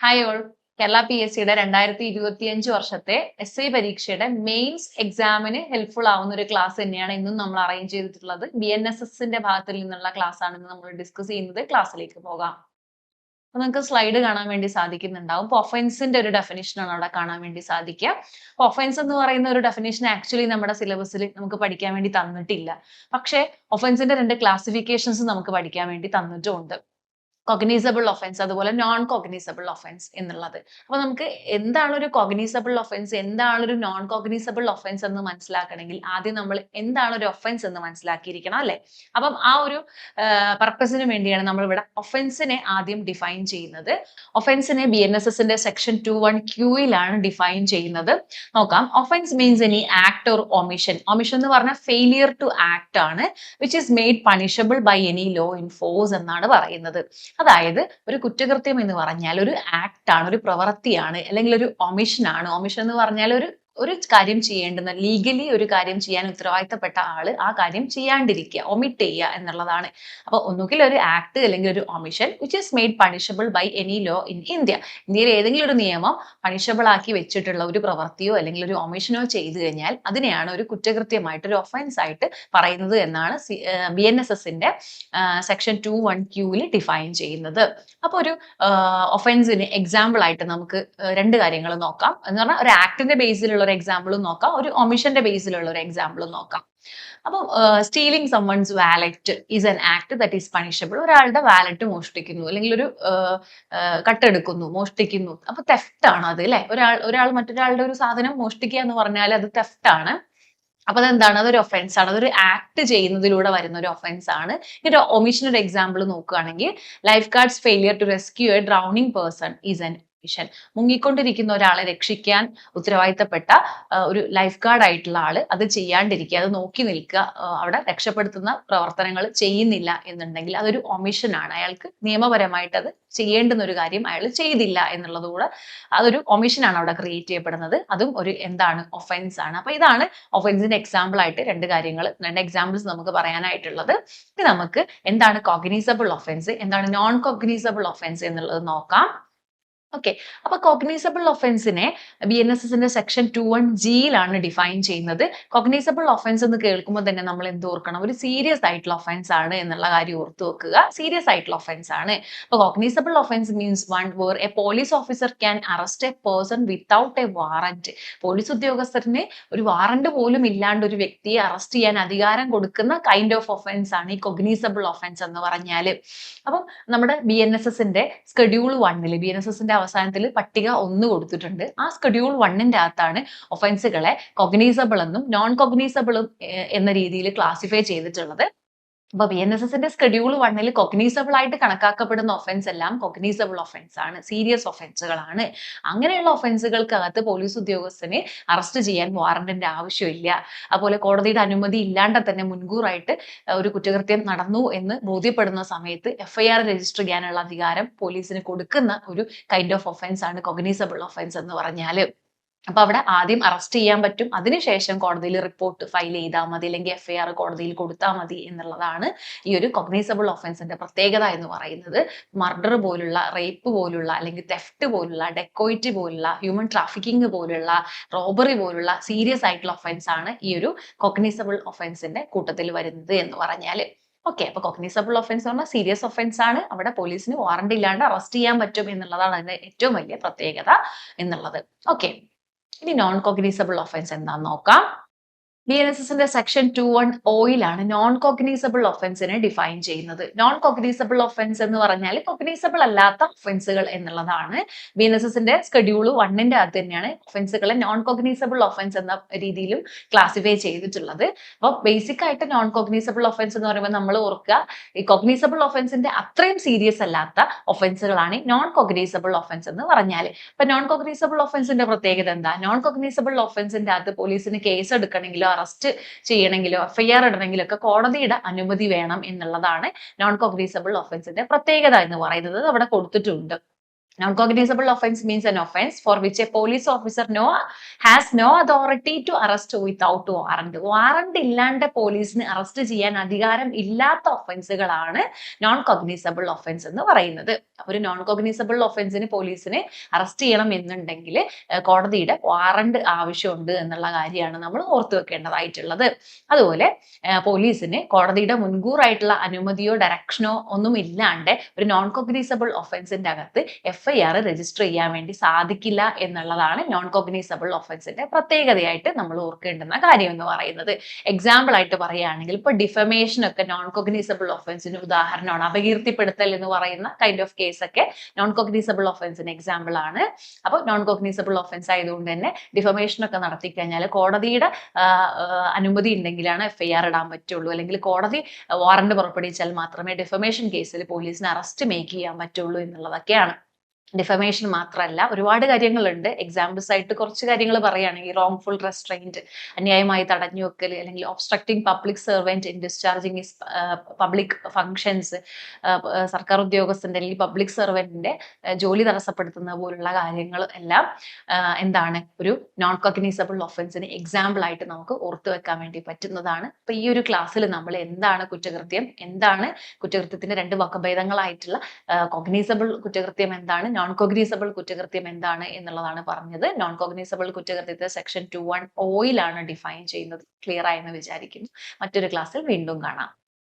Hi all. Kerala P S സിയുടെ 2025 വർഷത്തെ S I പരീക്ഷയുടെ മെയിൻസ് എക്സാമിന് ഹെൽപ്ഫുൾ ആവുന്ന ഒരു ക്ലാസ് തന്നെയാണ് ഇന്നും നമ്മൾ അറേഞ്ച് ചെയ്തിട്ടുള്ളത്. BNSSന്റെ ഭാഗത്തിൽ നിന്നുള്ള ക്ലാസ് ആണ് ഇന്ന് നമ്മൾ ഡിസ്കസ് ചെയ്യുന്നത്. ക്ലാസ്സിലേക്ക് പോകാം. അപ്പൊ നിങ്ങൾക്ക് സ്ലൈഡ് കാണാൻ വേണ്ടി സാധിക്കുന്നുണ്ടാവും. അപ്പൊ ഒഫൻസിന്റെ ഒരു ഡെഫിനിഷൻ ആണ് അവിടെ കാണാൻ വേണ്ടി സാധിക്കുക. ഒഫൻസ് എന്ന് പറയുന്ന ഒരു ഡെഫിനിഷൻ ആക്ച്വലി നമ്മുടെ സിലബസിൽ നമുക്ക് പഠിക്കാൻ വേണ്ടി തന്നിട്ടില്ല. പക്ഷേ ഒഫൻസിന്റെ രണ്ട് ക്ലാസിഫിക്കേഷൻസ് നമുക്ക് പഠിക്കാൻ വേണ്ടി തന്നിട്ടുമുണ്ട്. കോഗ്നൈസബിൾ ഒഫൻസ് അതുപോലെ നോൺ കോഗ്നൈസബിൾ ഒഫൻസ് എന്നുള്ളത്. അപ്പൊ നമുക്ക് എന്താണ് ഒരു കോഗ്നൈസബിൾ ഒഫൻസ്, എന്താണ് ഒരു നോൺ കോഗ്നൈസബിൾ ഒഫൻസ് എന്ന് മനസ്സിലാക്കണമെങ്കിൽ ആദ്യം നമ്മൾ എന്താണ് ഒരു ഒഫൻസ് എന്ന് മനസ്സിലാക്കിയിരിക്കണം അല്ലെ. അപ്പം ആ ഒരു പർപ്പസിന് വേണ്ടിയാണ് നമ്മൾ ഇവിടെ ഒഫൻസിനെ ആദ്യം ഡിഫൈൻ ചെയ്യുന്നത്. ഒഫൻസിനെ BNSSന്റെ സെക്ഷൻ 21Qയിലാണ് ഡിഫൈൻ ചെയ്യുന്നത്. നോക്കാം. Offence means any act or omission. Omission എന്ന് പറഞ്ഞാൽ ഫെയിലിയർ ടു ആക്ട് ആണ്, which is made punishable by any law in force എന്നാണ് പറയുന്നത്. അതായത് ഒരു കുറ്റകൃത്യം എന്ന് പറഞ്ഞാൽ ഒരു ആക്ട് ആണ്, ഒരു പ്രവൃത്തിയാണ്, അല്ലെങ്കിൽ ഒരു ഒമിഷൻ ആണ്. ഒമിഷൻ എന്ന് പറഞ്ഞാൽ ഒരു കാര്യം ചെയ്യേണ്ടുന്ന, ലീഗലി ഒരു കാര്യം ചെയ്യാൻ ഉത്തരവാദിത്തപ്പെട്ട ആള് ആ കാര്യം ചെയ്യാണ്ടിരിക്കുക, ഒമിറ്റ് ചെയ്യുക എന്നുള്ളതാണ്. അപ്പൊ ഒന്നുകിൽ ഒരു ആക്ട് അല്ലെങ്കിൽ ഒരു omission which is made punishable by any law in India. ഇന്ത്യയിൽ ഏതെങ്കിലും ഒരു നിയമം പണിഷബിൾ ആക്കി വെച്ചിട്ടുള്ള ഒരു പ്രവൃത്തിയോ അല്ലെങ്കിൽ ഒരു ഒമിഷനോ ചെയ്തു കഴിഞ്ഞാൽ അതിനെയാണ് ഒരു കുറ്റകൃത്യമായിട്ട്, ഒരു ഒഫൻസ് ആയിട്ട് പറയുന്നത് എന്നാണ് BNSSന്റെ സെക്ഷൻ 21Qയിൽ ഡിഫൈൻ ചെയ്യുന്നത്. അപ്പൊ ഒരു ഒഫൻസിന് എക്സാമ്പിൾ ആയിട്ട് നമുക്ക് രണ്ട് കാര്യങ്ങൾ നോക്കാം. എന്ന് പറഞ്ഞാൽ ഒരു ആക്ടിന്റെ ബേസിലുള്ള ഒരു എക്സാമ്പിളും നോക്കാം, ഒരു ഒമിഷന്റെ ബേസിലുള്ള ഒരു എക്സാമ്പിളും നോക്കാം. അപ്പം stealing someone's wallet is an act that is punishable. ഒരാളുടെ വാലറ്റ് മോഷ്ടിക്കുന്നു അല്ലെങ്കിൽ ഒരു കട്ടെടുക്കുന്നു, മോഷ്ടിക്കുന്നു. അപ്പൊ തെഫ്റ്റ് ആണ് അത് അല്ലെ. ഒരാൾ മറ്റൊരാളുടെ ഒരു സാധനം മോഷ്ടിക്കുക എന്ന് പറഞ്ഞാൽ അത് തെഫ്റ്റ് ആണ്. അപ്പൊ അതെന്താണ്? അതൊരു ഒഫൻസ് ആണ്. അതൊരു ആക്ട് ചെയ്യുന്നതിലൂടെ വരുന്ന ഒരു ഒഫൻസ് ആണ്. ഒരു ഒമിഷനൊരു എക്സാമ്പിൾ നോക്കുകയാണെങ്കിൽ lifeguards failure to rescue a drowning person is an omission. മുങ്ങിക്കൊണ്ടിരിക്കുന്ന ഒരാളെ രക്ഷിക്കാൻ ഉത്തരവാദിത്തപ്പെട്ട ഒരു ലൈഫ് ഗാർഡ് ആയിട്ടുള്ള ആള് അത് ചെയ്യാണ്ടിരിക്കുക, അത് നോക്കി നിൽക്കുക, അവിടെ രക്ഷപ്പെടുത്തുന്ന പ്രവർത്തനങ്ങൾ ചെയ്യുന്നില്ല എന്നുണ്ടെങ്കിൽ അതൊരു ഒമിഷൻ ആണ്. അയാൾക്ക് നിയമപരമായിട്ട് അത് ചെയ്യേണ്ടുന്ന ഒരു കാര്യം അയാൾ ചെയ്തില്ല എന്നുള്ളതുകൂടെ അതൊരു ഒമിഷൻ ആണ് അവിടെ ക്രിയേറ്റ് ചെയ്യപ്പെടുന്നത്. അതും ഒരു എന്താണ്? ഒഫൻസ് ആണ്. അപ്പൊ ഇതാണ് ഒഫൻസിന്റെ എക്സാമ്പിൾ ആയിട്ട് രണ്ട് എക്സാമ്പിൾസ് നമുക്ക് പറയാനായിട്ടുള്ളത്. ഇനി നമുക്ക് എന്താണ് കോഗ്നൈസബിൾ ഒഫൻസ്, എന്താണ് നോൺ കോഗ്നൈസബിൾ ഒഫൻസ് എന്നുള്ളത് നോക്കാം. ഓക്കെ. അപ്പൊ കോഗ്നൈസബിൾ ഒഫൻസിനെ BNSSന്റെ സെക്ഷൻ 21Gയിലാണ് ഡിഫൈൻ ചെയ്യുന്നത്. കോഗ്നൈസബിൾ ഒഫൻസ് എന്ന് കേൾക്കുമ്പോൾ തന്നെ നമ്മൾ എന്ത് ഓർക്കണം? ഒരു സീരിയസ് ആയിട്ടുള്ള ഒഫൻസ് ആണ് എന്നുള്ള കാര്യം ഓർത്തു വെക്കുക. സീരിയസ് ആയിട്ടുള്ള ഒഫൻസ് ആണ്. അപ്പൊ cognizable offence means one where a police officer can arrest a person without a warrant. Police ഉദ്യോഗസ്ഥരിന് ഒരു വാറന്റ് പോലും ഇല്ലാണ്ട് ഒരു വ്യക്തിയെ അറസ്റ്റ് ചെയ്യാൻ അധികാരം കൊടുക്കുന്ന കൈൻഡ് ഓഫ് ഒഫൻസ് ആണ് ഈ കോഗ്നൈസബിൾ ഒഫൻസ് എന്ന് പറഞ്ഞാല്. അപ്പം നമ്മുടെ BNSSന്റെ സ്കെഡ്യൂൾ 1 BNSSന്റെ അവസാനത്തിൽ പട്ടിക 1 കൊടുത്തിട്ടുണ്ട്. ആ സ്കെഡ്യൂൾ 1ന്റെ അകത്താണ് ഒഫൻസുകളെ കോഗ്നൈസബിൾ എന്നും നോൺ കോഗ്നൈസബിളും എന്ന രീതിയിൽ ക്ലാസിഫൈ ചെയ്തിട്ടുള്ളത്. അപ്പൊ BNSSന്റെ സ്കെഡ്യൂൾ 1 കോഗ്നൈസബിൾ ആയിട്ട് കണക്കാക്കപ്പെടുന്ന ഒഫൻസ് എല്ലാം കോഗ്നൈസബിൾ ഒഫൻസ് ആണ്, സീരിയസ് ഒഫൻസുകളാണ്. അങ്ങനെയുള്ള ഒഫൻസുകൾക്കകത്ത് പോലീസ് ഉദ്യോഗസ്ഥനെ അറസ്റ്റ് ചെയ്യാൻ വാറന്റിന്റെ ആവശ്യമില്ല. അതുപോലെ കോടതിയുടെ അനുമതി ഇല്ലാണ്ട് തന്നെ മുൻകൂറായിട്ട് ഒരു കുറ്റകൃത്യം നടന്നു എന്ന് ബോധ്യപ്പെടുന്ന സമയത്ത് FIR രജിസ്റ്റർ ചെയ്യാനുള്ള അധികാരം പോലീസിന് കൊടുക്കുന്ന ഒരു കൈൻഡ് ഓഫ് ഒഫൻസ് ആണ് കോഗ്നൈസബിൾ ഒഫൻസ് എന്ന് പറഞ്ഞാല്. അപ്പൊ അവിടെ ആദ്യം അറസ്റ്റ് ചെയ്യാൻ പറ്റും, അതിനുശേഷം കോടതിയിൽ റിപ്പോർട്ട് ഫയൽ ചെയ്താൽ മതി, അല്ലെങ്കിൽ FIR കോടതിയിൽ കൊടുത്താൽ മതി എന്നുള്ളതാണ് ഈ ഒരു കോഗ്നൈസബിൾ ഒഫൻസിന്റെ പ്രത്യേകത എന്ന് പറയുന്നത്. മർഡർ പോലുള്ള, റേപ്പ് പോലുള്ള, അല്ലെങ്കിൽ തെഫ്റ്റ് പോലുള്ള, ഡെക്കോയിറ്റി പോലുള്ള, ഹ്യൂമൻ ട്രാഫിക്കിംഗ് പോലുള്ള, റോബറി പോലുള്ള സീരിയസ് ആയിട്ടുള്ള ഒഫൻസ് ആണ് ഈ ഒരു കോഗ്നൈസബിൾ ഒഫൻസിന്റെ കൂട്ടത്തിൽ വരുന്നത് എന്ന് പറഞ്ഞാല്. ഓക്കെ. അപ്പൊ കോഗ്നൈസബിൾ ഒഫൻസ് പറഞ്ഞാൽ സീരിയസ് ഒഫൻസ് ആണ്. അവിടെ പോലീസിന് വാറണ്ട് ഇല്ലാണ്ട് അറസ്റ്റ് ചെയ്യാൻ പറ്റും എന്നുള്ളതാണ് അതിന്റെ ഏറ്റവും വലിയ പ്രത്യേകത എന്നുള്ളത്. ഓക്കെ. ഇനി നോൺ കോഗ്നൈസബിൾ ഒഫൻസ് എന്താന്ന് നോക്കാം. BNSSന്റെ സെക്ഷൻ 21Oയിലാണ് നോൺ കോഗ്നൈസബിൾ ഒഫൻസിനെ ഡിഫൈൻ ചെയ്യുന്നത്. നോൺ കോഗ്നൈസബിൾ ഒഫൻസ് എന്ന് പറഞ്ഞാൽ കോഗ്നൈസബിൾ അല്ലാത്ത ഒഫൻസുകൾ എന്നുള്ളതാണ്. BNSSന്റെ സ്കെഡ്യൂൾ 1ന്റെ അകത്ത് തന്നെയാണ് ഒഫൻസുകളെ നോൺ കോഗ്നൈസബിൾ ഒഫൻസ് എന്ന രീതിയിലും ക്ലാസിഫൈ ചെയ്തിട്ടുള്ളത്. അപ്പൊ ബേസിക് ആയിട്ട് നോൺ കോഗ്നൈസബിൾ ഒഫൻസ് എന്ന് പറയുമ്പോൾ നമ്മൾ ഓർക്കുക, ഈ കോഗ്നൈസബിൾ ഒഫൻസിന്റെ അത്രയും സീരിയസ് അല്ലാത്ത ഒഫൻസുകളാണ് നോൺ കോഗ്നൈസബിൾ ഒഫൻസ് എന്ന് പറഞ്ഞാൽ. അപ്പൊ നോൺ കോഗ്നൈസബിൾ ഒഫൻസിന്റെ പ്രത്യേകത എന്താ? നോൺ കോഗ്നൈസബിൾ ഒഫൻസിന്റെ അകത്ത് പോലീസിന് കേസ് എടുക്കണമെങ്കിലോ അറസ്റ്റ് ചെയ്യണമെങ്കിലോ FIR ഇടണമെങ്കിലോ ഒക്കെ കോടതിയുടെ അനുമതി വേണം എന്നുള്ളതാണ് നോൺ കോഗ്നൈസബിൾ ഒഫൻസിന്റെ പ്രത്യേകത എന്ന് പറയുന്നത്. അവിടെ കൊടുത്തിട്ടുണ്ട്. Non-cognizable offense means an offense for which a police officer has no authority to arrest without warrant. Warrant ഇല്ലാണ്ട് പോലീസിന് അറസ്റ്റ് ചെയ്യാൻ അധികാരം ഇല്ലാത്ത ഒഫൻസുകളാണ് നോൺ കോഗ്നിസബിൾ ഒഫൻസ് എന്ന് പറയുന്നത്. ഒരു നോൺ കോഗ്നിസബിൾ ഒഫൻസിന് പോലീസിനെ അറസ്റ്റ് ചെയ്യണം എന്നുണ്ടെങ്കിൽ കോടതിയുടെ വാറണ്ട് ആവശ്യമുണ്ട് എന്നുള്ള കാര്യമാണ് നമ്മൾ ഓർത്തു വെക്കേണ്ടതായിട്ടുള്ളത്. അതുപോലെ പോലീസിന് കോടതിയുടെ മുൻകൂറായിട്ടുള്ള അനുമതിയോ ഡയറക്ഷനോ ഒന്നും ഇല്ലാണ്ട് ഒരു നോൺ കോഗ്നിസബിൾ ഒഫൻസിന്റെ അകത്ത് FIR രജിസ്റ്റർ ചെയ്യാൻ വേണ്ടി സാധിക്കില്ല എന്നുള്ളതാണ് നോൺ കോഗ്നിസബിൾ ഒഫൻസിന്റെ പ്രത്യേകതയായിട്ട് നമ്മൾ ഓർക്കേണ്ടുന്ന കാര്യം എന്ന് പറയുന്നത്. എക്സാമ്പിൾ ആയിട്ട് പറയുകയാണെങ്കിൽ ഇപ്പൊ ഡിഫമേഷൻ ഒക്കെ നോൺ കോഗ്നിസബിൾ ഒഫൻസിന് ഉദാഹരണമാണ്. അപകീർത്തിപ്പെടുത്തൽ എന്ന് പറയുന്ന കൈൻഡ് ഓഫ് കേസ് ഒക്കെ നോൺ കോഗ്നിസബിൾ ഒഫൻസിന് എക്സാമ്പിൾ ആണ്. അപ്പോൾ നോൺ കോഗ്നിസബിൾ ഒഫൻസ് ആയതുകൊണ്ട് തന്നെ ഡിഫമേഷൻ ഒക്കെ നടത്തി കഴിഞ്ഞാൽ കോടതിയുടെ അനുമതി ഉണ്ടെങ്കിലാണ് FIR ഇടാൻ പറ്റുള്ളൂ. അല്ലെങ്കിൽ കോടതി വാറണ്ട് പുറപ്പെടുവിച്ചാൽ മാത്രമേ ഡിഫമേഷൻ കേസിൽ പോലീസിന് അറസ്റ്റ് മേക്ക് ചെയ്യാൻ പറ്റുള്ളൂ എന്നുള്ളതൊക്കെയാണ്. ഡിഫമേഷൻ മാത്രമല്ല, ഒരുപാട് കാര്യങ്ങളുണ്ട്. എക്സാമ്പിൾസ് ആയിട്ട് കുറച്ച് കാര്യങ്ങൾ പറയുകയാണെങ്കിൽ റോങ്ഫുൾ റെസ്ട്രെയിൻറ്റ്, അന്യായമായി തടഞ്ഞു വെക്കൽ, അല്ലെങ്കിൽ obstructing public servant in discharging his public functions, സർക്കാർ ഉദ്യോഗസ്ഥൻ്റെ അല്ലെങ്കിൽ പബ്ലിക് സെർവൻറ്റിന്റെ ജോലി തടസ്സപ്പെടുത്തുന്ന പോലുള്ള കാര്യങ്ങൾ എല്ലാം എന്താണ് ഒരു നോൺ കോഗ്നിസബിൾ ഒഫൻസിന് എക്സാമ്പിൾ ആയിട്ട് നമുക്ക് ഓർത്തു വെക്കാൻ വേണ്ടി പറ്റുന്നതാണ്. അപ്പൊ ഈ ഒരു ക്ലാസ്സിൽ നമ്മൾ എന്താണ് കുറ്റകൃത്യം, എന്താണ് കുറ്റകൃത്യത്തിന്റെ രണ്ട് വകഭേദങ്ങളായിട്ടുള്ള കോഗ്നിസബിൾ കുറ്റകൃത്യം എന്താണ്, നോൺ കോഗ്നിസബിൾ കുറ്റകൃത്യം എന്താണ് എന്നുള്ളതാണ് പറഞ്ഞത്. നോൺ കോഗ്നിസബിൾ കുറ്റകൃത്യത്തെ സെക്ഷൻ 2(1) യിലാണ് ഡിഫൈൻ ചെയ്യുന്നത്. ക്ലിയർ ആയെന്ന് വിചാരിക്കുന്നു. മറ്റൊരു ക്ലാസ്സിൽ വീണ്ടും കാണാം.